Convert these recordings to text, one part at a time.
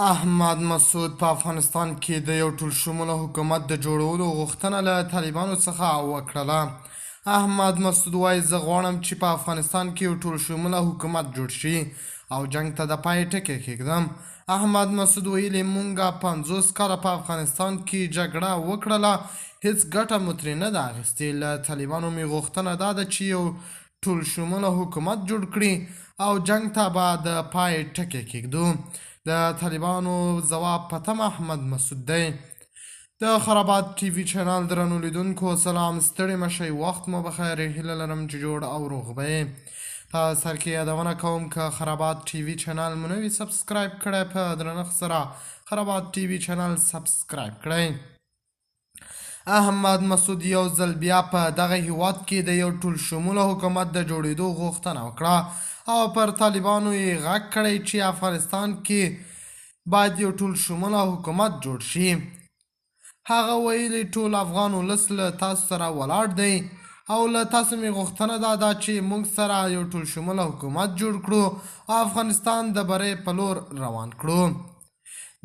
احمد مسعود په افغانستان کې د یو ټولشموله حکومت د جوړولو غوښتنه له طالبانو څخه وکړله. احمد مسعود وایي زه غواړم چې په افغانستان کې یو ټولشموله حکومت جوړ شي او جنگ ته د پای ټکی کېږدم. احمد مسعود ویلي مونږه 50 کاله په افغانستان کې جګړه وکړله، هیڅ ګټه مو ترې نه ده اخیستې. له طالبانو مې غوښتنه دا ده چې یو ټولشموله حکومت جوړ کړي او جنگ ته به د پای ټکی کېږدو. د طالبانو ځواب په تمه احمد مسعود دی. د خرابات ټي وي چینل درنو لیدونکو سلام، ستړي مشئ، وخت مو بخیر. هیله لرم چې جوړ او روغ به یې. په سر کې یادونه کوم که خرابات ټي وي چینل مو نه وي سبسکرایب کړی، په درنښت سره خرابات ټي وي چینل سبسکرایب کړئ. احمد مسعود یو ځل بیا په دغه هیواد کې د یو ټولشموله حکومت د جوړېدو غوښتنه وکړه او پر طالبانو یې غږ کړی چې افغانستان کې باید یو ټولشموله حکومت جوړ شي. هغه ویلي ټول افغان ولس له تاسو سره ولاړ دی او له تاسو مې غوښتنه دا ده چې موږ سره یو ټولشموله حکومت جوړ کړو او افغانستان د بری په لور روان کړو.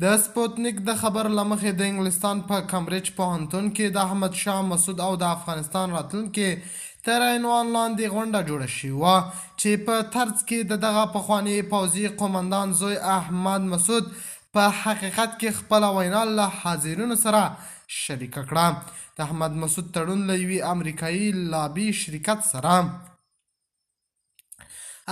د سپوتنیک د خبر له مخې د انګلستان په کمبریج پوهنتون کې د احمد شاه مسعود او د افغانستان راتلونکي تر عنوان لاندې غونډه جوړه شوې وه چې په طرز کې د دغه پخواني پوځي قومندان زوی احمد مسعود په حقیقت کې خپله وینا له حاضرینو سره شریکه کړه. د احمد مسعود تړون له یوې امریکایي لابي شرکت سره.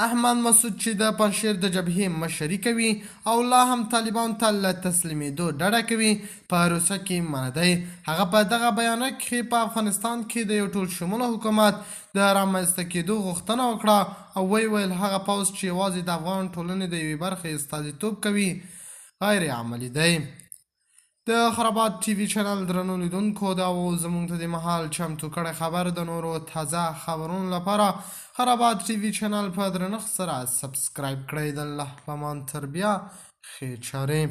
احمد مسعود چې د پنجشیر د جبهې مشري کوي او لا هم طالبانو ته له تسلیمېدو ډډه کوي، په روسیه کې منع دی. هغه په دغه بیانیه کې په افغانستان کې د یو ټولشموله حکومت د رامنځته کېدو غوښتنه وکړه او ویل هغه پوځ چې یوازې د افغان ټولنې د یوې برخې استازیتوب کوي غیر عملي دی. د خرابات ټي وي چینل درنو لیدونکو دا و زموږ ته د مهال چمتو کړی خبر. د نورو تازه خبرونو لپاره خرابات ټي وي چینل په درنښت سره سبسکرایب کړئ. د الله په امان تر بیا ښې چارې.